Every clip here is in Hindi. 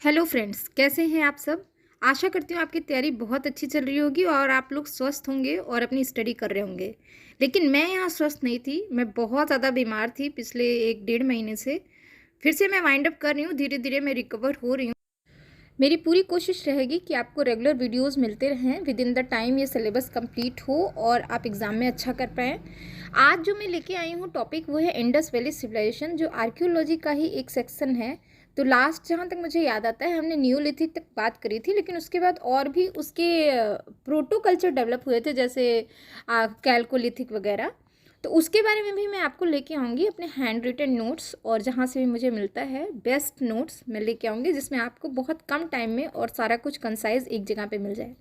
हेलो फ्रेंड्स, कैसे हैं आप सब। आशा करती हूँ आपकी तैयारी बहुत अच्छी चल रही होगी और आप लोग स्वस्थ होंगे और अपनी स्टडी कर रहे होंगे। लेकिन मैं यहाँ स्वस्थ नहीं थी, मैं बहुत ज़्यादा बीमार थी पिछले 1 डेढ़ महीने से। फिर से मैं वाइंड अप कर रही हूँ, धीरे धीरे मैं रिकवर हो रही हूँ। मेरी पूरी कोशिश रहेगी कि आपको रेगुलर वीडियोस मिलते रहें, विद इन द टाइम ये सिलेबस कंप्लीट हो और आप एग्ज़ाम में अच्छा कर पाएँ। आज जो मैं लेके आई हूँ टॉपिक वो है इंडस वैली सिविलाइजेशन, जो आर्कियोलॉजी का ही एक सेक्शन है। तो लास्ट जहाँ तक मुझे याद आता है हमने न्यूलिथिक तक बात करी थी, लेकिन उसके बाद और भी उसके प्रोटो कल्चर डेवलप हुए थे, जैसे कैल्कोलिथिक वगैरह। तो उसके बारे में भी मैं आपको लेके आऊँगी अपने हैंड रिटन नोट्स, और जहाँ से भी मुझे मिलता है बेस्ट नोट्स मैं लेके आऊँगी, जिसमें आपको बहुत कम टाइम में और सारा कुछ कंसाइज एक जगह पे मिल जाए।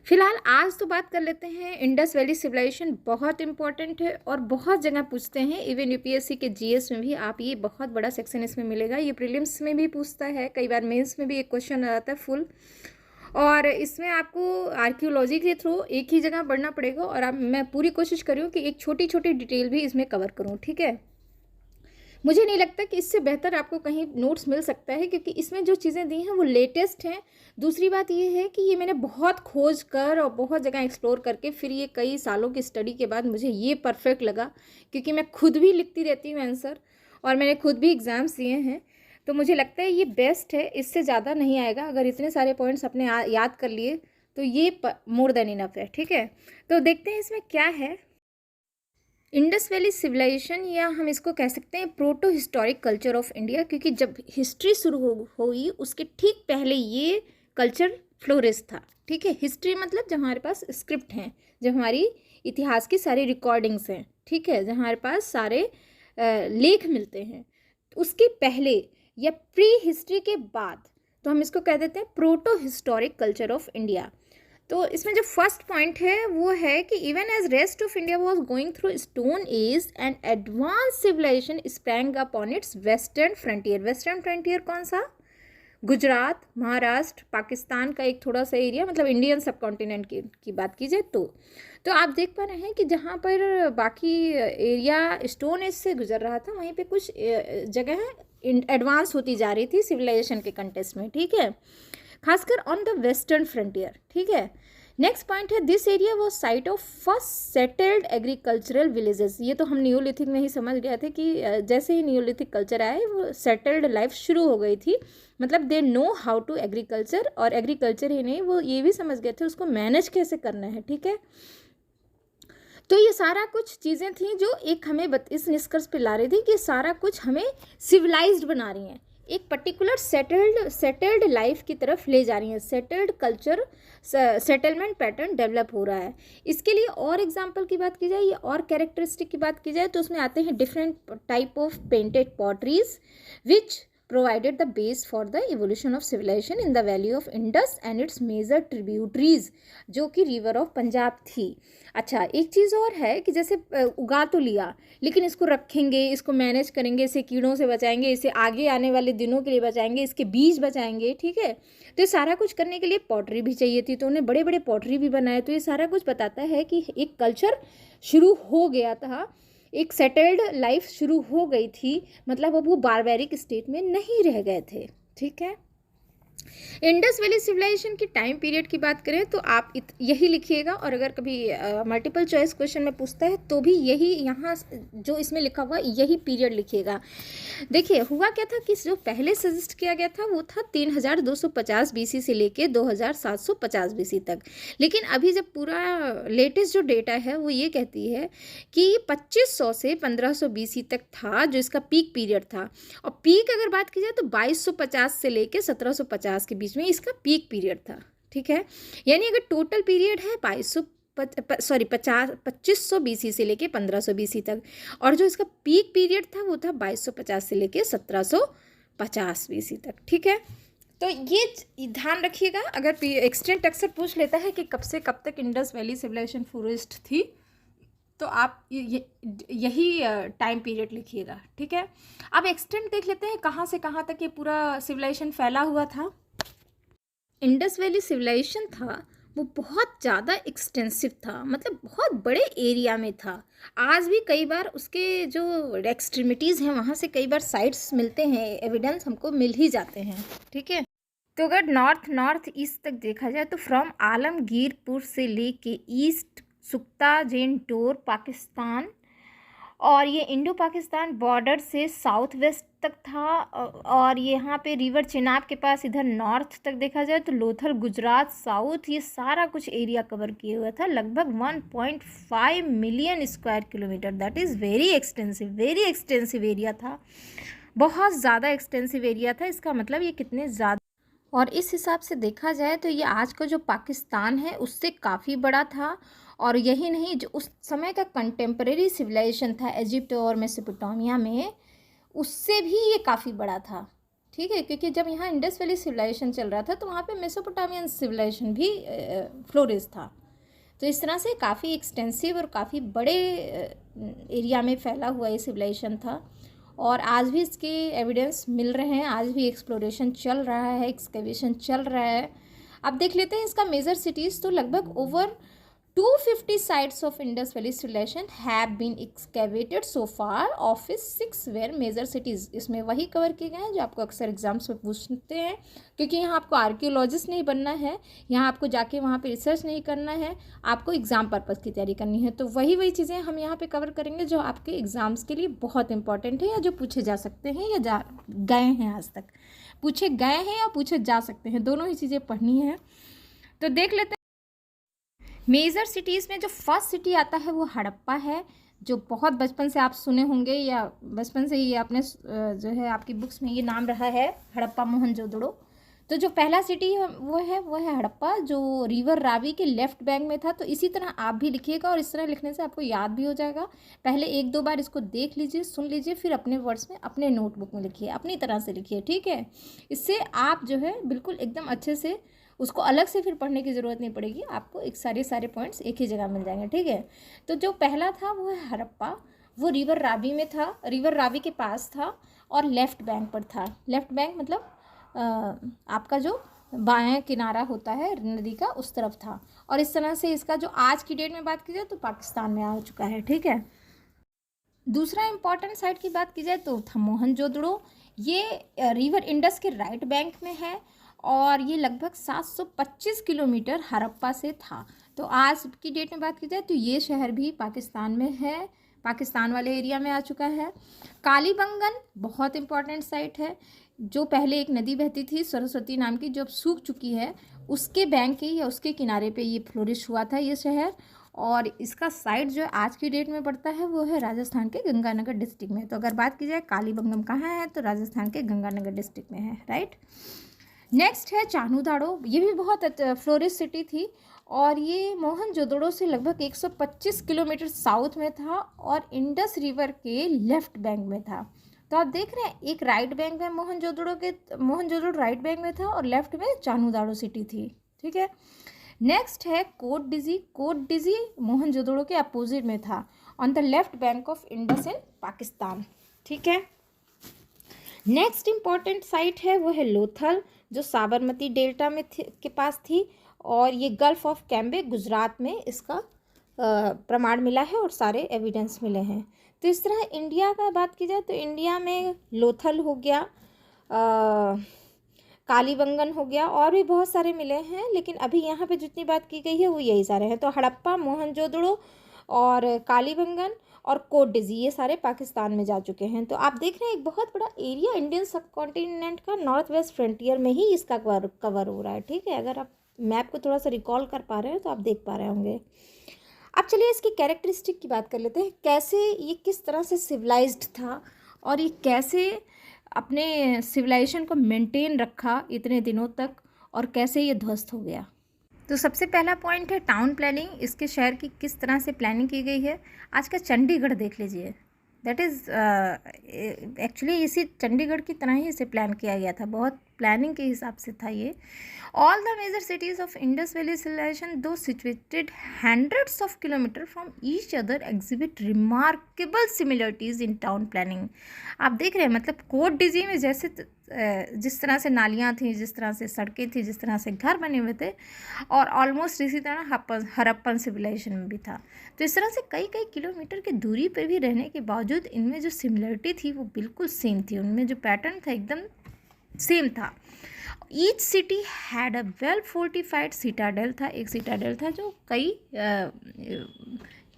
फिलहाल आज तो बात कर लेते हैं इंडस वैली सिविलाइजेशन। बहुत इंपॉर्टेंट है और बहुत जगह पूछते हैं, इवन यूपीएससी के जीएस में भी आप ये बहुत बड़ा सेक्शन इसमें मिलेगा। ये प्रीलिम्स में भी पूछता है, कई बार मेंस में भी एक क्वेश्चन आ जाता है फुल। और इसमें आपको आर्कियोलॉजी के थ्रू एक ही जगह पढ़ना पड़ेगा, और अब मैं पूरी कोशिश कर रही हूँ कि एक छोटी छोटी डिटेल भी इसमें कवर करूँ, ठीक है। मुझे नहीं लगता कि इससे बेहतर आपको कहीं नोट्स मिल सकता है, क्योंकि इसमें जो चीज़ें दी हैं वो लेटेस्ट हैं। दूसरी बात ये है कि ये मैंने बहुत खोज कर और बहुत जगह एक्सप्लोर करके फिर ये कई सालों की स्टडी के बाद मुझे ये परफेक्ट लगा, क्योंकि मैं खुद भी लिखती रहती हूँ आंसर और मैंने खुद भी एग्ज़ाम्स दिए हैं। तो मुझे लगता है ये बेस्ट है, इससे ज़्यादा नहीं आएगा। अगर इतने सारे पॉइंट्स अपने याद कर लिए तो ये मोर देन इनफ है, ठीक है। तो देखते हैं इसमें क्या है। इंडस वैली सिविलाइजेशन, या हम इसको कह सकते हैं proto historic culture of India, क्योंकि जब हिस्ट्री शुरू हुई उसके ठीक पहले ये कल्चर फ्लोरिश था, ठीक है। हिस्ट्री मतलब जब हमारे पास स्क्रिप्ट हैं, जब हमारी इतिहास की सारी रिकॉर्डिंग्स हैं, ठीक है, जब हमारे पास सारे लेख मिलते हैं, तो उसके पहले या प्री हिस्ट्री के बाद तो हम इसको कह देते हैं proto historic culture of India. तो इसमें जो फर्स्ट पॉइंट है वो है कि even as rest of India was going through stone age and advance civilization sprang upon its western frontier. Western frontier कौन सा? गुजरात, महाराष्ट्र, पाकिस्तान का एक थोड़ा सा एरिया, मतलब इंडियन सब कॉन्टिनेंट की बात की जाए तो आप देख पा रहे हैं कि जहाँ पर बाकी एरिया स्टोन एज से गुजर रहा था, वहीं पे कुछ जगह एडवांस होती जा रही थी सिविलाइजेशन के कंटेस्ट में, ठीक है, खासकर ऑन द वेस्टर्न फ्रंटियर, ठीक है। नेक्स्ट पॉइंट है this area was site of first settled agricultural villages. ये तो हम न्यूलिथिक में ही समझ गए थे कि जैसे ही न्यूलिथिक कल्चर आए वो सेटल्ड लाइफ शुरू हो गई थी, मतलब they know how to agriculture, और एग्रीकल्चर ही नहीं वो ये भी समझ गए थे उसको मैनेज कैसे करना है, ठीक है। तो ये सारा कुछ चीज़ें थी जो एक हमें इस निष्कर्ष पे ला रही थी कि सारा कुछ हमें सिविलाइज्ड बना रही हैं, एक पर्टिकुलर सेटल्ड लाइफ की तरफ ले जा रही हैं, settled culture, settlement pattern develop हो रहा है। इसके लिए और एग्जांपल की बात की जाए या और कैरेक्टरिस्टिक की बात की जाए तो उसमें आते हैं different type of painted potteries which provided the base for the evolution of civilization in the valley of Indus and its major tributaries, जो कि रिवर ऑफ पंजाब थी। अच्छा, एक चीज़ और है कि जैसे उगा तो लिया, लेकिन इसको रखेंगे, इसको मैनेज करेंगे, इसे कीड़ों से बचाएंगे, इसे आगे आने वाले दिनों के लिए बचाएंगे, इसके बीज बचाएंगे, ठीक है। तो ये सारा कुछ करने के लिए पॉटरी भी चाहिए थी, तो उन्हें बड़े बड़े पॉटरी भी बनाए। तो ये सारा कुछ बताता है कि एक कल्चर शुरू हो गया था, एक सेटल्ड लाइफ शुरू हो गई थी, मतलब अब वो बारबेरिक स्टेट में नहीं रह गए थे, ठीक है। इंडस वैली सिविलाइजेशन की टाइम पीरियड की बात करें तो आप यही लिखिएगा, और अगर कभी मल्टीपल चॉइस क्वेश्चन में पूछता है तो भी यही यहाँ जो इसमें लिखा हुआ यही पीरियड लिखिएगा। देखिए हुआ क्या था कि जो पहले सजेस्ट किया गया था वो था 3250 बीसी से लेके 2750 बीसी तक, लेकिन अभी जब पूरा लेटेस्ट जो डेटा है वो ये कहती है कि 2500 से 1500 बीसी तक था जो इसका पीक पीरियड था, और पीक अगर बात की जाए तो 2250 से लेके 1750 के बीच में इसका पीक पीरियड था, ठीक है। यानी अगर टोटल पीरियड है 2500 बीसी से लेके 1500 बीसी तक, और जो इसका पीक पीरियड था वो था 2250 से लेके 1750 बीसी तक, ठीक है। तो ये ध्यान रखिएगा, अगर एक्सटेंट अक्सर पूछ लेता है कि कब से कब तक इंडस वैली सिविलाइजेशन फ्लोरिश्ड थी, तो आप यही टाइम पीरियड लिखिएगा, ठीक है। अब एक्सटेंट देख लेते हैं कहाँ से कहाँ तक ये पूरा सिविलाइजेशन फैला हुआ था। इंडस वैली सिविलाइजेशन था वो बहुत ज़्यादा एक्सटेंसिव था, मतलब बहुत बड़े एरिया में था। आज भी कई बार उसके जो एक्सट्रीमिटीज़ हैं वहाँ से कई बार साइट्स मिलते हैं, एविडेंस हमको मिल ही जाते हैं, ठीक है। तो अगर नॉर्थ ईस्ट तक देखा जाए तो फ्रॉम आलमगीरपुर से लेके ईस्ट सुख्ता जेन डोर पाकिस्तान, और ये इंडो पाकिस्तान बॉर्डर से साउथ वेस्ट तक था। और यहाँ पे रिवर चेनाब के पास इधर नॉर्थ तक देखा जाए तो लोथल गुजरात साउथ, ये सारा कुछ एरिया कवर किए हुआ था, लगभग 1.5 million square kilometre. That is very extensive area था, बहुत ज़्यादा एक्सटेंसिव एरिया था। इसका मतलब ये कितने ज़्यादा, और इस हिसाब से देखा जाए तो ये आज का जो पाकिस्तान है उससे काफ़ी बड़ा था। और यही नहीं, जो उस समय का कंटेम्प्रेरी सिविलाइजेशन था इजिप्ट और मेसोपोटामिया में, उससे भी ये काफ़ी बड़ा था। ठीक है, क्योंकि जब यहाँ इंडस वैली सिविलाइजेशन चल रहा था तो वहाँ पे मेसोपोटामियन सिविलाइजेशन भी फ्लोरिश था। तो इस तरह से काफ़ी एक्सटेंसिव और काफ़ी बड़े एरिया में फैला हुआ ये सिविलाइजेशन था। और आज भी इसके एविडेंस मिल रहे हैं, आज भी एक्सप्लोरेशन चल रहा है, एक्सकेवेशन चल रहा है। अब देख लेते हैं इसका मेजर सिटीज़। तो लगभग over 250 sites of Indus Valley civilization have been excavated so far, of which 6 were major cities। इसमें वही कवर किए गए हैं जो आपको अक्सर एग्जाम्स में पूछते हैं, क्योंकि यहाँ आपको आर्कियोलॉजिस्ट नहीं बनना है, यहाँ आपको जाके वहाँ पे रिसर्च नहीं करना है, आपको एग्ज़ाम पर्पज़ की तैयारी करनी है। तो वही चीज़ें हम यहाँ पे कवर करेंगे जो आपके एग्ज़ाम्स के लिए बहुत इंपॉर्टेंट है, या जो पूछे जा सकते हैं या गए हैं, आज तक पूछे गए हैं या पूछे जा सकते हैं, दोनों ही चीज़ें पढ़नी है। तो देख लेते हैं मेजर सिटीज़ में जो फर्स्ट सिटी आता है वो हड़प्पा है, जो बहुत बचपन से आप सुने होंगे या बचपन से ही आपने जो है आपकी बुक्स में ये नाम रहा है, हड़प्पा मोहनजोदड़ो। तो जो पहला सिटी है वो है हड़प्पा, जो रिवर रावी के लेफ्ट बैंक में था। तो इसी तरह आप भी लिखिएगा, और इस तरह लिखने से आपको याद भी हो जाएगा। पहले 1-2 बार इसको देख लीजिए, सुन लीजिए, फिर अपने वर्ड्स में अपने नोटबुक में लिखिए, अपनी तरह से लिखिए। ठीक है, इससे आप जो है बिल्कुल एकदम अच्छे से उसको अलग से फिर पढ़ने की ज़रूरत नहीं पड़ेगी, आपको एक सारे पॉइंट्स एक ही जगह मिल जाएंगे। ठीक है, तो जो पहला था वो है हड़प्पा, वो रिवर रावी में था, रिवर रावी के पास था और लेफ़्ट बैंक पर था। लेफ़्ट बैंक मतलब आपका जो बायां किनारा होता है नदी का, उस तरफ था। और इस तरह से इसका जो आज की डेट में बात की जाए तो पाकिस्तान में आ चुका है। ठीक है, दूसरा इंपॉर्टेंट साइट की बात की जाए तो था मोहनजोदड़ो। ये रिवर इंडस के राइट बैंक में है, और ये लगभग 725 किलोमीटर हड़प्पा से था। तो आज की डेट में बात की जाए तो ये शहर भी पाकिस्तान में है, पाकिस्तान वाले एरिया में आ चुका है। कालीबंगन बहुत इंपॉर्टेंट साइट है, जो पहले एक नदी बहती थी सरस्वती नाम की, जो अब सूख चुकी है, उसके बैंक के या उसके किनारे पे ये फ्लोरिश हुआ था ये शहर। और इसका साइट जो आज की डेट में पड़ता है वो है राजस्थान के गंगानगर डिस्ट्रिक्ट में। तो अगर बात की जाए कालीबंगम कहाँ है, तो राजस्थान के गंगानगर डिस्ट्रिक्ट में है। राइट, नेक्स्ट है चानूदाड़ो, ये भी बहुत फ्लोरिश सिटी थी, और ये मोहनजोदड़ो से लगभग 125 किलोमीटर साउथ में था और इंडस रिवर के लेफ्ट बैंक में था। तो आप देख रहे हैं, एक राइट बैंक में मोहनजोदड़ो राइट बैंक में था और लेफ्ट में चानूदाड़ो सिटी थी। ठीक है, नेक्स्ट है कोटडिजी मोहनजोदड़ो के अपोजिट में था, on the left bank of Indus in Pakistan. ठीक है, नेक्स्ट इम्पॉर्टेंट साइट है वो है लोथल, जो साबरमती डेल्टा में के पास थी, और ये गल्फ ऑफ कैम्बे गुजरात में इसका प्रमाण मिला है और सारे एविडेंस मिले हैं। तो इस तरह इंडिया का बात की जाए तो इंडिया में लोथल हो गया, कालीबंगन हो गया, और भी बहुत सारे मिले हैं, लेकिन अभी यहाँ पे जितनी बात की गई है वो यही सारे हैं। तो हड़प्पा, मोहनजोदड़ो और कालीबंगन और कोटडिजी, ये सारे पाकिस्तान में जा चुके हैं। तो आप देख रहे हैं एक बहुत बड़ा एरिया इंडियन सब कॉन्टिनेंट का नॉर्थ वेस्ट फ्रंटियर में ही इसका कवर हो रहा है। ठीक है, अगर आप मैप को थोड़ा सा रिकॉल कर पा रहे हैं तो आप देख पा रहे होंगे। अब चलिए इसकी कैरेक्टरिस्टिक की बात कर लेते हैं, कैसे ये किस तरह से सिविलाइज्ड था और ये कैसे अपने सिविलाइजेशन को मेंटेन रखा इतने दिनों तक, और कैसे ये ध्वस्त हो गया। तो सबसे पहला पॉइंट है टाउन प्लानिंग, इसके शहर की किस तरह से प्लानिंग की गई है। आज का चंडीगढ़ देख लीजिए, दैट इज़ एक्चुअली इसी चंडीगढ़ की तरह ही इसे प्लान किया गया था, बहुत प्लानिंग के हिसाब से था ये। All the major cities of Indus valley civilisation though situated hundreds of kilometres from each other exhibit remarkable similarities in town planning. आप देख रहे हैं, मतलब कोटडिजी में जैसे जिस तरह से नालियाँ थी, जिस तरह से सड़कें थी, जिस तरह से घर बने हुए थे, और ऑलमोस्ट इसी तरह हड़प्पन सिविलाइजेशन में भी था। तो इस तरह से कई कई किलोमीटर की दूरी पर भी रहने के बावजूद इनमें जो सिमिलरिटी थी वो बिल्कुल सेम थी, उनमें जो पैटर्न था एकदम सेम था। Each city had a well fortified Citadel था, एक सिटाडेल था जो कई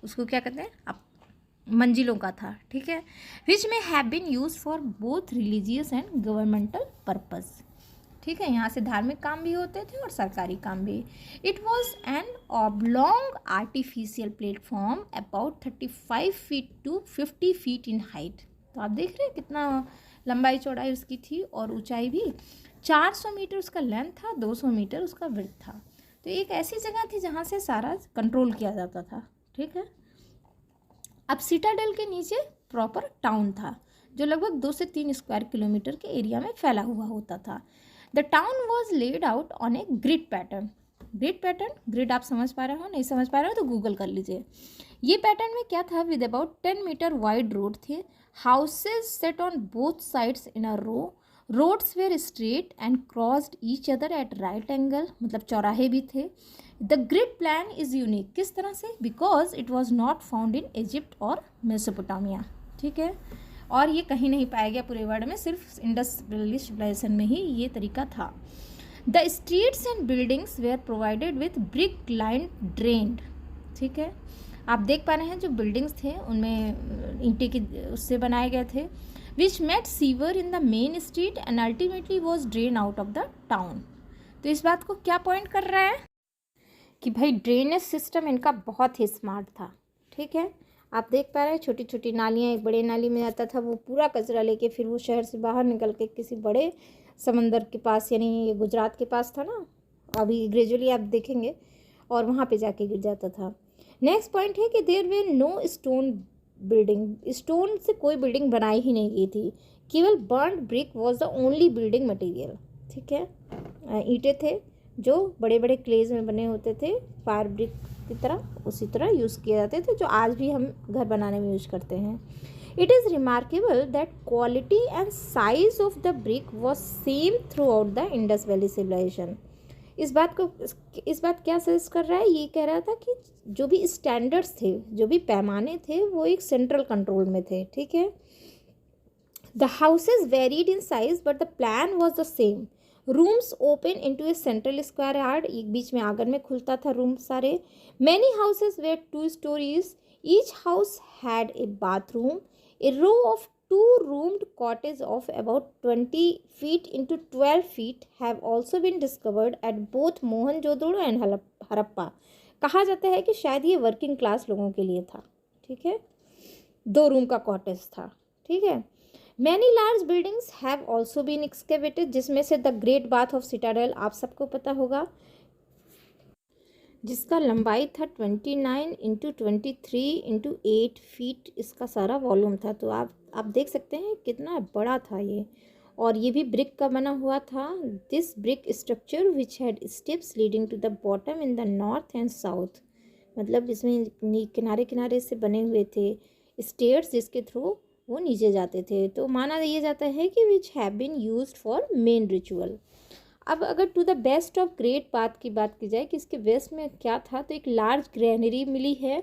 उसको क्या कहते हैं आप मंजिलों का था, ठीक है। Which may have been used for both religious and governmental purpose, ठीक है। यहाँ से धार्मिक काम भी होते थे और सरकारी काम भी। It was an oblong artificial platform about 35 feet to 50 feet in height. तो आप देख रहे हैं कितना लंबाई चौड़ाई उसकी थी और ऊंचाई भी। 400 मीटर उसका लेंथ था, 200 मीटर उसका विड्थ था। तो एक ऐसी जगह थी जहाँ से सारा कंट्रोल किया जाता था, ठीक है। अब सिटाडेल के नीचे प्रॉपर टाउन था जो लगभग 2 से 3 स्क्वायर किलोमीटर के एरिया में फैला हुआ होता था। The town was laid out on a grid pattern. Grid आप समझ पा रहे हो, नहीं समझ पा रहे हो तो गूगल कर लीजिए। ये पैटर्न में क्या था, with about 10 metre wide road थे, houses set on both sides in a row, roads were straight and crossed each other at right angle, मतलब चौराहे भी थे। The grid plan is unique, किस तरह से, because it was not found in Egypt और मेसोपोटामिया, ठीक है। और ये कहीं नहीं पाया गया पूरे वर्ल्ड में, सिर्फ इंडस वैली सिविलाइजेशन में ही ये तरीका था। The streets and buildings were provided with brick line drained, ठीक है। आप देख पा रहे हैं जो बिल्डिंग्स थे उनमें ईंटे की उससे बनाए गए थे। Which met sewer in the main street and ultimately was drain out of the town. तो इस बात को क्या पॉइंट कर रहा है कि भाई ड्रेनेज सिस्टम इनका बहुत ही स्मार्ट था, ठीक है। आप देख पा रहे हैं छोटी छोटी नालियाँ, एक बड़े नाली में आता था वो पूरा कचरा लेके, फिर वो शहर से बाहर निकल के किसी बड़े समंदर के पास, यानी ये गुजरात के पास था ना, अभी ग्रेजुअली आप देखेंगे, और वहाँ पे जाके गिर जाता था। नेक्स्ट पॉइंट है कि there were no stone building, stone से कोई बिल्डिंग बनाई ही नहीं गई थी, केवल burned brick was the only building material, ठीक है। ईंटें थे जो बड़े बड़े क्लेज में बने होते थे, फायर ब्रिक की तरह, उसी तरह यूज़ किए जाते थे जो आज भी हम घर बनाने में यूज करते हैं। It is remarkable that quality and size of the brick was same throughout the Indus valley civilization. इस बात क्या सजेस्ट कर रहा है, ये कह रहा था कि जो भी स्टैंडर्ड्स थे, जो भी पैमाने थे, वो एक सेंट्रल कंट्रोल में थे, ठीक है। The houses varied in size but the plan was the same. Rooms open into a central square yard, एक बीच में आंगन में खुलता था रूम सारे। Many houses were 2 stories, each house had a bathroom. A row of 2-roomed cottage of about 20 feet into 12 feet have also been discovered at both Mohenjodaro and Harappa. कहा जाता है कि शायद ये वर्किंग क्लास लोगों के लिए था, ठीक है। 2 रूम का कॉटेज था, ठीक है। Many large buildings have also been excavated, जिसमें से the great bath of citadel आप सबको पता होगा, जिसका लंबाई था 29 इंटू 23 इंटू 8 फीट, इसका सारा वॉल्यूम था। तो आप देख सकते हैं कितना बड़ा था ये, और ये भी ब्रिक का बना हुआ था। This brick structure which had steps leading to the bottom in the north and south, मतलब इसमें किनारे किनारे से बने हुए थे स्टेयर्स जिसके थ्रू वो नीचे जाते थे। तो माना ये जाता है कि which have been used for main ritual. अब अगर to the best of great बात की बात की जाए कि इसके वेस्ट में क्या था, तो एक लार्ज ग्रैनरी मिली है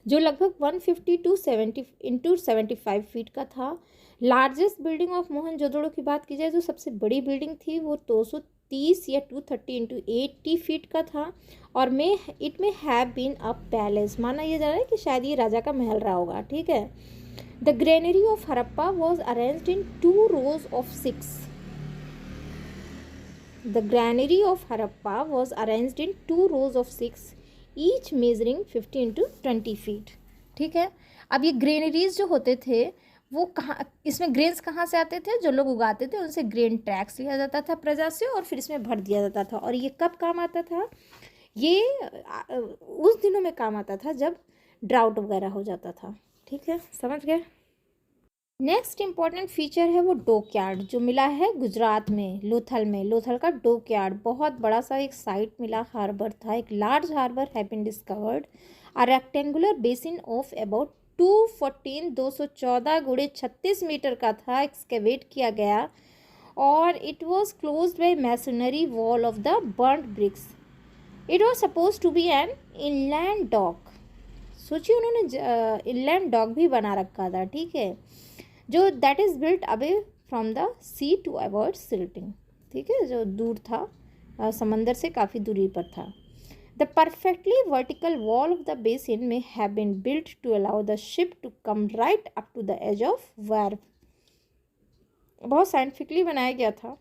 जो लगभग 150 टू 70 इंटू 75 फीट का था। लार्जेस्ट बिल्डिंग ऑफ मोहनजोदड़ो की बात की जाए, जो सबसे बड़ी बिल्डिंग थी, वो 230 या 230 इंटू 80 फीट का था, और इट में हैव बीन अ पैलेस, माना यह जा रहा है कि शायद ये राजा का महल रहा होगा, ठीक है। The granary of Harappa was arranged in 2 rows of 6। The granary of Harappa was arranged in 2 rows of 6, each measuring 50 into 20 feet, ठीक है। अब ये ग्रेनरीज जो होते थे वो कहाँ, इसमें ग्रेन्स कहाँ से आते थे, जो लोग उगाते थे उनसे ग्रेन टैक्स लिया जाता था प्रजा से, और फिर इसमें भर दिया जाता था। और ये कब काम आता था, ये उस दिनों में काम आता था जब ड्राउट वगैरह हो जाता था, ठीक है, समझ गए। नेक्स्ट इम्पॉर्टेंट फीचर है वो डोक यार्ड, जो मिला है गुजरात में, लोथल में। लोथल का डोक यार्ड बहुत बड़ा सा एक साइट मिला, हार्बर था, एक large harbour have been discovered. A rectangular basin of about 214 गुणे 36 मीटर का था, एक्सकेवेट किया गया, और it was close by masonry wall of the burned bricks. It was suppose to be an inland dock. सोचिए उन्होंने इनलैंड डॉक भी बना रखा था, ठीक है, जो that is built away from the sea to avoid silting. ठीक है, जो दूर था, समंदर से काफ़ी दूरी पर था। The perfectly vertical wall of the basin may have been built to allow the ship to come right up to the edge of wharf. बहुत साइंटिफिकली बनाया गया था।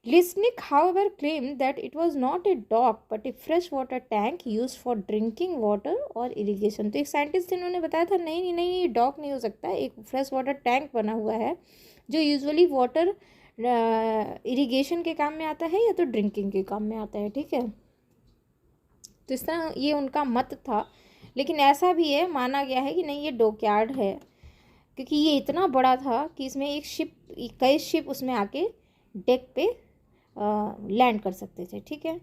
Leshnik however claim that it was not a dock but a fresh water tank use for drinking water और इरीगेशन। तो एक साइंटिस्ट इन्होंने बताया था नहीं नहीं नहीं, ये डॉक नहीं हो सकता, एक फ्रेश वाटर टैंक बना हुआ है जो यूजुअली वाटर इरीगेशन के काम में आता है या तो ड्रिंकिंग के काम में आता है। ठीक है, तो इस तरह ये उनका मत था, लेकिन ऐसा भी है, माना गया है कि नहीं ये डॉकयार्ड है, क्योंकि ये इतना बड़ा था कि इसमें कई शिप उसमें आके डेक पे लैंड कर सकते थे। ठीक है,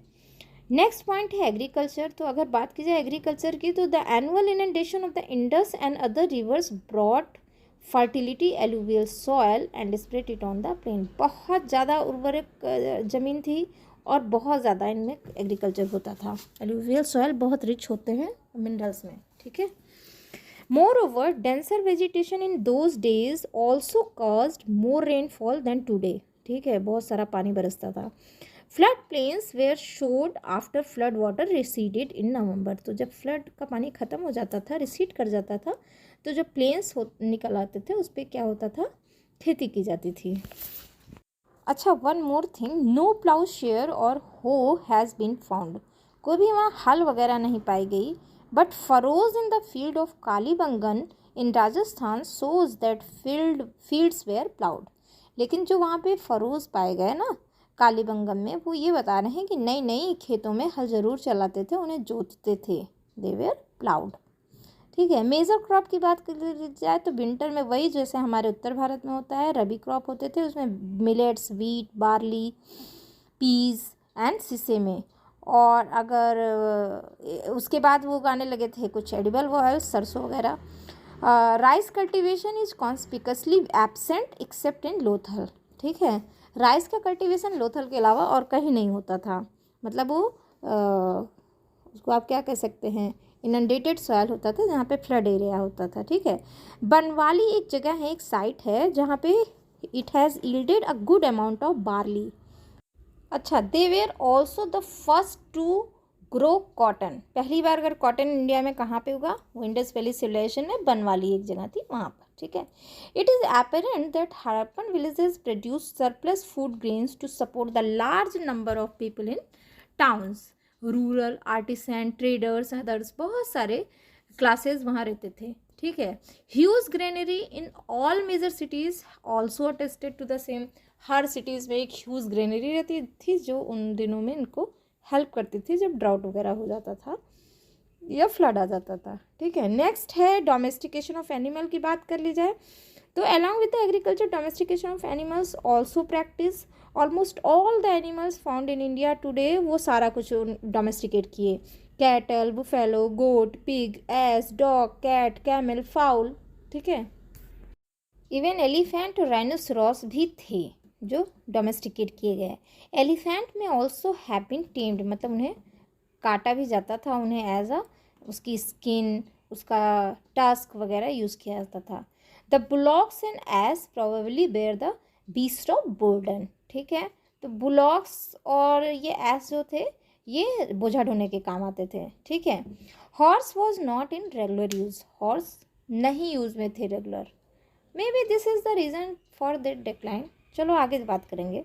नेक्स्ट पॉइंट है एग्रीकल्चर। तो अगर बात की जाए एग्रीकल्चर की, तो the annual inundation of the Indus and other rivers brought fertility alluvial soil and spread it on the plain. बहुत ज़्यादा उर्वरक ज़मीन थी और बहुत ज़्यादा इनमें एग्रीकल्चर होता था। एलुवियल सॉयल बहुत रिच होते हैं मिनरल्स में। ठीक है, moreover denser vegetation in those days also caused more rainfall than today। ठीक है, बहुत सारा पानी बरसता था। Flood plains were sowed after flood water receded in November. तो जब फ्लड का पानी ख़त्म हो जाता था, रिसीड कर जाता था, तो जो प्लेन्स निकल आते थे उस पर क्या होता था, खेती की जाती थी। अच्छा, one more thing, no ploughshare और हो हैज़ बीन फाउंड। कोई भी वहाँ हल वगैरह नहीं पाई गई। But furrows in the field of Kalibangan in Rajasthan shows that fields were ploughed. लेकिन जो वहाँ पे फरोज पाए गए ना कालीबंगन में, वो ये बता रहे हैं कि नई नई खेतों में हल ज़रूर चलाते थे, उन्हें जोतते थे, दे वेयर प्लाउड। ठीक है, मेजर क्रॉप की बात कर जाए तो विंटर में वही जैसे हमारे उत्तर भारत में होता है, रबी क्रॉप होते थे, उसमें millets, wheat, barley, peas and sesame. और अगर उसके बाद वो उगाने लगे थे कुछ एडिबल ऑयल्स, सरसों वगैरह। Rice cultivation is conspicuously absent except in Lothal. ठीक है, राइस का कल्टीवेशन लोथल के अलावा और कहीं नहीं होता था। मतलब वो उसको आप क्या कह सकते हैं, इनंडेटेड सॉयल होता था जहाँ पे फ्लड एरिया होता था। ठीक है, बनवाली एक जगह है, एक साइट है जहाँ पे it has yielded a good amount of barley. अच्छा, they were also the first to grow cotton. पहली बार अगर कॉटन इंडिया में कहाँ पे होगा, वो इंडस वैली सिविलाइजेशन में बनवाली एक जगह थी वहाँ पर। ठीक है, it is apparent that Harappan villages produce surplus food grains to support the large number of people in towns. Rural artisan, traders, others, बहुत सारे क्लासेस वहाँ रहते थे। ठीक है, huge granary in all major cities also attested to the same. हर सिटीज़ में एक ह्यूज ग्रेनरी रहती थी जो उन दिनों में इनको हेल्प करती थी जब ड्राउट वगैरह हो जाता था या फ्लड आ जाता था। ठीक है, नेक्स्ट है डोमेस्टिकेशन ऑफ एनिमल की बात कर ली जाए तो along with the agriculture domestication of animals also practise. Almost all the animals found in India today, वो सारा कुछ डोमेस्टिकेट किए। Cattle, buffalo, goat, pig, ass, dog, cat, camel, fowl. ठीक है, इवन एलिफेंट और राइनोसोरस भी थे जो डोमेस्टिकेट किए गए। एलिफेंट में ऑल्सो हैव बीन टेम्ड, मतलब उन्हें काटा भी जाता था, उन्हें एज अ उसकी स्किन, उसका टस्क वगैरह यूज़ किया जाता था। The bullocks and asses probably bear the beast of burden. ठीक है, तो बुलॉक्स और ये एस जो थे ये बोझा ढोने के काम आते थे। ठीक है, horse was not in regular use, horse नहीं यूज़ में थे regular. May be this is the reason for that decline. चलो आगे बात करेंगे।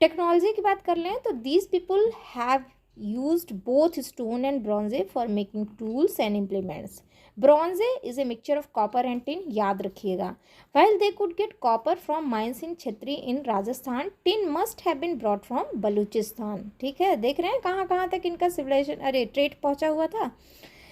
टेक्नोलॉजी की बात कर लें तो these people have used both stone and bronze for making tools and implements. Bronze is a mixture of copper and tin, याद रखिएगा। While they could get copper from mines in Chhatri in Rajasthan, tin must have been brought from Baluchistan. ठीक है, देख रहे हैं कहाँ कहाँ तक इनका सिविलाइजेशन ट्रेड पहुँचा हुआ था।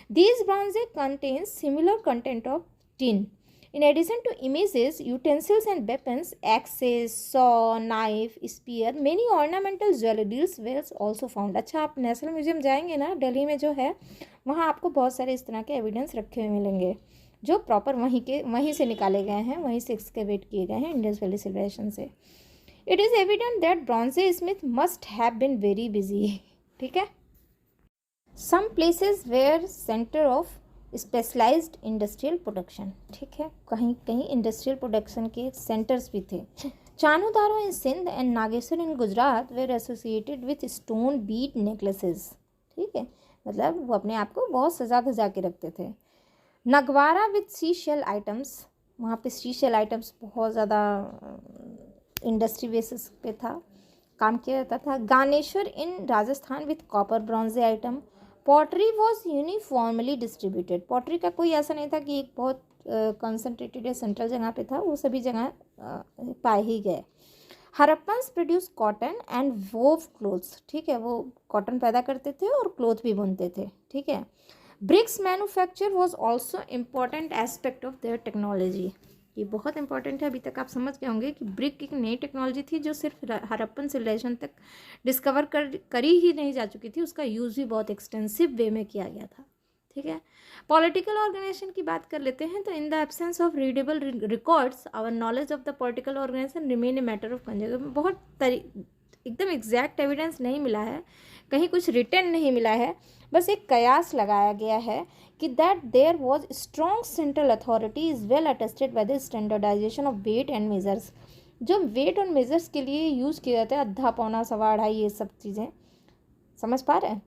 These bronze contains similar content of tin. In addition to images, utensils and weapons, axes, saw, knife, spear, many ornamental jewelries were also found। अच्छा, आप नेशनल म्यूजियम जाएंगे ना दिल्ली में जो है, वहाँ आपको बहुत सारे इस तरह के एविडेंस रखे हुए मिलेंगे जो प्रॉपर वहीं से निकाले गए हैं, वहीं से एक्सकेवेट किए गए हैं इंडस वैली सिविलाइजेशन से। It is evident that bronze smith must have been very busy. ठीक है, some places were centre of specialised industrial production. ठीक है, कहीं कहीं इंडस्ट्रियल प्रोडक्शन के सेंटर्स भी थे। Chanhudaro in Sindh and Nageshwar in Gujarat were associated with stone bead necklaces. ठीक है, मतलब वो अपने आप को बहुत सजा धजा के रखते थे। नगवारा विथ सी शेल आइटम्स, वहाँ पे सी शेल आइटम्स बहुत ज़्यादा इंडस्ट्री बेसिस पे था, काम किया जाता था। Ganeshwar in Rajasthan with copper bronze item. Pottery was uniformly distributed, pottery का कोई ऐसा नहीं था कि एक बहुत कंसनट्रेटेड या सेंट्रल जगह पे था, वो सभी जगह पाए ही गए। Harappans produce cotton and वोव clothes. ठीक है, वो कॉटन पैदा करते थे और क्लोथ भी बुनते थे। ठीक है, bricks manufacture was also important aspect of their technology. ये बहुत इंपॉर्टेंट है, अभी तक आप समझ गए होंगे कि ब्रिक एक नई टेक्नोलॉजी थी जो सिर्फ हरप्पन सिविलाइजेशन तक डिस्कवर करी ही नहीं जा चुकी थी, उसका यूज़ भी बहुत एक्सटेंसिव वे में किया गया था। ठीक है, पॉलिटिकल ऑर्गेनाइजेशन की बात कर लेते हैं तो in the absence of readable records our knowledge of the political organisation remain a matter of conjecture. बहुत एकदम एग्जैक्ट एविडेंस नहीं मिला है, कहीं कुछ रिटर्न नहीं मिला है, बस एक कयास लगाया गया है कि that there was strong central authority is well attested by the standardisation of weight and measures. जो वेट और मेजर्स के लिए यूज़ किए जाते हैं, अद्धा पौना सवा अढ़ाई, ये सब चीज़ें समझ पा रहे हैं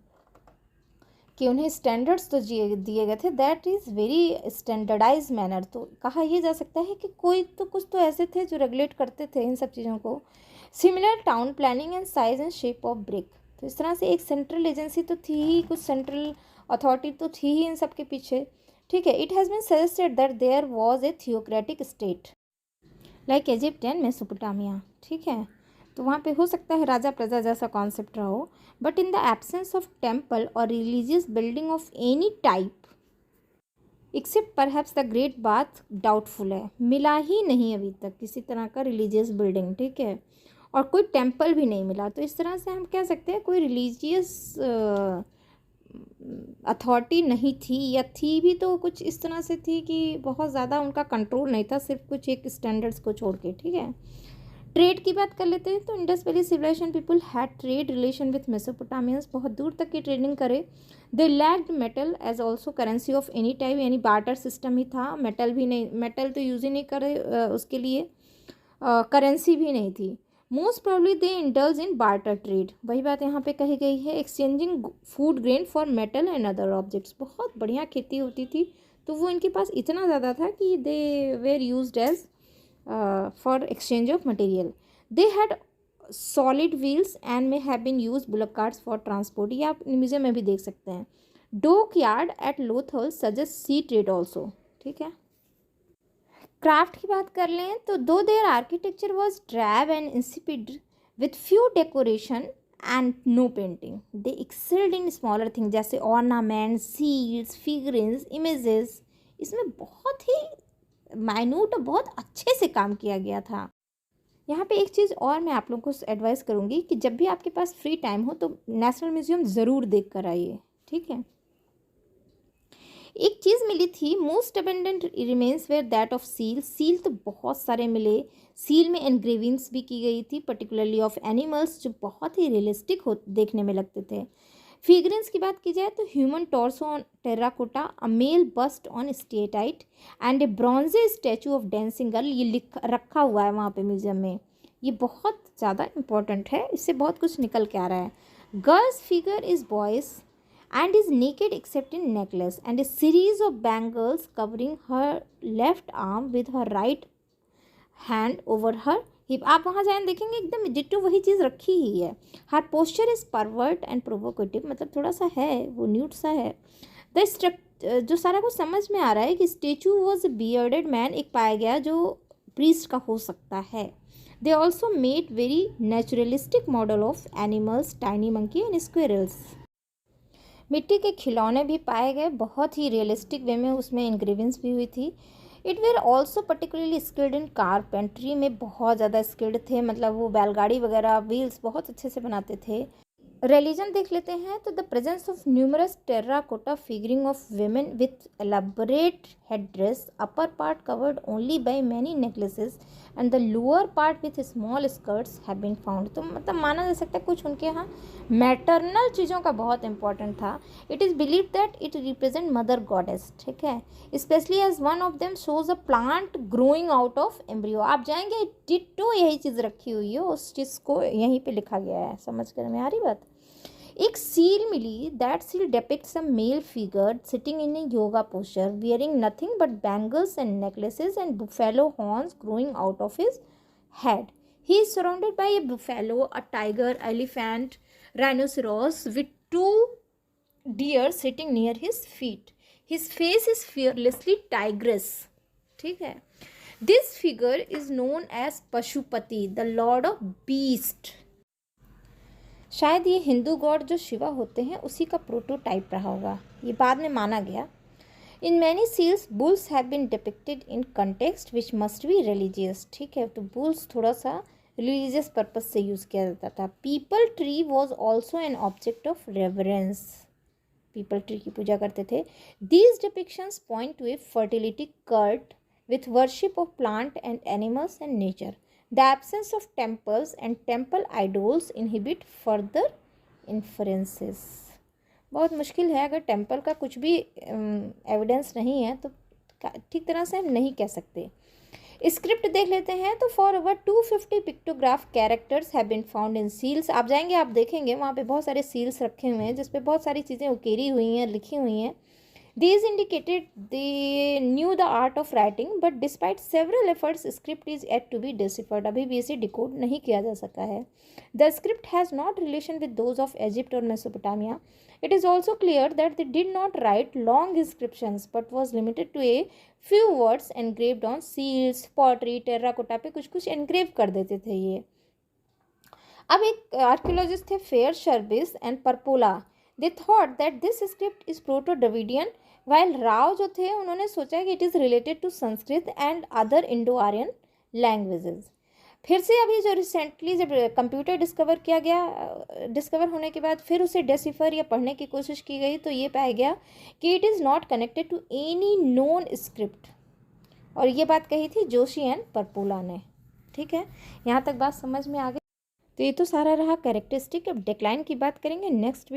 कि उन्हें स्टैंडर्ड्स तो दिए गए थे, that is very standardise manner. तो कहा यह जा सकता है कि कोई तो कुछ तो ऐसे थे जो रेगुलेट करते थे इन सब चीज़ों को। Similar town planning and size and shape of brick. तो इस तरह से एक सेंट्रल एजेंसी तो थी ही, कुछ सेंट्रल अथॉरिटी तो थी ही इन सब के पीछे। ठीक है, it has been suggested that there was a theocratic state like Egypt and Mesopotamia. ठीक है, तो वहाँ पे हो सकता है राजा प्रजा जैसा कॉन्सेप्ट रहा हो, but in the absence of temple और religious building of any type except perhaps the great bath, doubtful है, मिला ही नहीं अभी तक किसी तरह का रिलीजियस बिल्डिंग। ठीक है, और कोई टेम्पल भी नहीं मिला। तो इस तरह से हम कह सकते हैं कोई रिलीजियस अथॉरिटी नहीं थी, या थी भी तो कुछ इस तरह से थी कि बहुत ज़्यादा उनका कंट्रोल नहीं था, सिर्फ कुछ एक स्टैंडर्ड्स को छोड़ के। ठीक है, ट्रेड की बात कर लेते हैं तो Indus valley civilisation people had trade relation with Mesopotamians, बहुत दूर तक की ट्रेडिंग करे। They lacked metal as also currency of any type, यानी बार्टर सिस्टम ही था, मेटल भी नहीं, मेटल तो यूज़ ही नहीं करे उसके लिए, करेंसी भी नहीं थी। Most probably they indulge in barter trade, वही बात यहाँ पे कही गई है। Exchanging food grain for metal and other objects, बहुत बढ़िया खेती होती थी, तो वो इनके पास इतना ज़्यादा था कि they were used as for exchange of material. They had solid wheels and may have been use bullock carts for transport, ये आप म्यूजियम में भी देख सकते हैं। Dockyard at Lothal suggest sea trade also. ठीक है, क्राफ्ट की बात कर लें तो दो their architecture was drab and insipid with few decoration and no painting, they excelled in smaller thing जैसे ऑर्नामेंट, सीड्स, फिगरेंस, इमेजेस। इसमें बहुत ही माइन्यूट और बहुत अच्छे से काम किया गया था। यहाँ पे एक चीज़ और मैं आप लोगों को एडवाइस करूँगी कि जब भी आपके पास फ्री टाइम हो तो नेशनल म्यूज़ियम ज़रूर देख कर आइए। ठीक है, एक चीज़ मिली थी, most abundant remains were that of seal. Seal तो बहुत सारे मिले, सील में एनग्रेविंग्स भी की गई थी, पर्टिकुलरली ऑफ एनिमल्स, जो बहुत ही रियलिस्टिक हो देखने में लगते थे। फिगरेंस की बात की जाए तो human torso on terracotta, a male bust on steatite and a bronze statue of dancing girl, ये रखा हुआ है वहाँ पे म्यूजियम में। ये बहुत ज़्यादा इंपॉर्टेंट है, इससे बहुत कुछ निकल के आ रहा है। Girls figure is boys and is naked except in necklace and a series of bangles covering her left arm with her right hand over her hip। आप वहाँ जाए देखेंगे एकदम डिट्टो वही चीज़ रखी ही है। Her posture is pervert and provocative, मतलब थोड़ा सा है वो न्यूट सा है। द जो सारा कुछ समझ में आ रहा है कि statue was a bearded man, एक पाया गया जो प्रीस्ट का हो सकता है। They also made very naturalistic model of animals, tiny monkey and squirrels. मिट्टी के खिलौने भी पाए गए, बहुत ही रियलिस्टिक वे में उसमें इंग्रेविंग्स भी हुई थी। It were also particularly skilled in carpentry, में बहुत ज़्यादा स्किल्ड थे, मतलब वो बैलगाड़ी वगैरह व्हील्स बहुत अच्छे से बनाते थे। रिलीजन देख लेते हैं तो the presence of numerous terracotta figuring of women with elaborate headdress, upper part covered only by many necklaces and the lower part with small skirts have been found। तो मतलब माना जा सकता है कुछ उनके यहाँ मैटरनल चीज़ों का बहुत इंपॉर्टेंट था। It is believe that it represent mother goddess, ठीक है, specially as one of them shows a plant growing out of embryo. आप जाएंगे डिट्टो यही चीज़ रखी हुई है, उस चीज़ को यहीं पे लिखा गया है, समझ कर में आ रही बात। एक सील मिली, that seal depicts a male figure sitting in a yoga posture wearing nothing but bangles and necklaces and buffalo horns growing out of his head. He is surrounded by a buffalo, a tiger, elephant, rhinoceros with two deer sitting near his feet. His face is fearlessly tigress, ठीक है। This figure is known as Pashupati, the lord of beast। शायद ये हिंदू गॉड जो शिवा होते हैं उसी का प्रोटोटाइप रहा होगा, ये बाद में माना गया। In many seals bulls have been depicted in context which must be religious, ठीक है, तो बुल्स थोड़ा सा रिलीजियस पर्पज से यूज़ किया जाता था। People tree was also an object of reverence, people tree की पूजा करते थे। These depictions point two A fertility cult with worship of plant and animals and nature. The absence of temples and temple idols inhibit further inferences। बहुत मुश्किल है, अगर टेम्पल का कुछ भी एविडेंस नहीं है तो ठीक तरह से हम नहीं कह सकते। स्क्रिप्ट देख लेते हैं तो for over 250 pictograph characters have been found in seals. आप जाएंगे आप देखेंगे वहाँ पे बहुत सारे सील्स रखे हुए हैं जिसपे बहुत सारी चीज़ें उकेरी हुई हैं, लिखी हुई हैं। These indicated they knew the art of writing, but despite several efforts, script is yet to be deciphered। अभी भी इसे decode नहीं किया जा सका है। The script has not relation with those of Egypt or Mesopotamia। It is also clear that they did not write long inscriptions, but was limited to a few words engraved on seals, pottery, terracotta पे कुछ engrave कर देते थे ये। अब एक आर्कियोलॉजिस्ट थे Fairservis and Parpola. They thought that this script is proto Dravidian, while Rao जो थे उन्होंने सोचा कि it is related to Sanskrit and other Indo Aryan languages. फिर से अभी जो रिसेंटली जब कंप्यूटर डिस्कवर होने के बाद फिर उसे डेसिफर या पढ़ने की कोशिश की गई तो ये पाया गया कि it is not connected to any known script, और ये बात कही थी जोशी एंड परपोला ने, ठीक है। यहाँ तक बात समझ में आ गई। तो ये तो सारा रहा कैरेक्टरिस्टिक। अब डिक्लाइन की बात करेंगे नेक्स्ट वीडियो।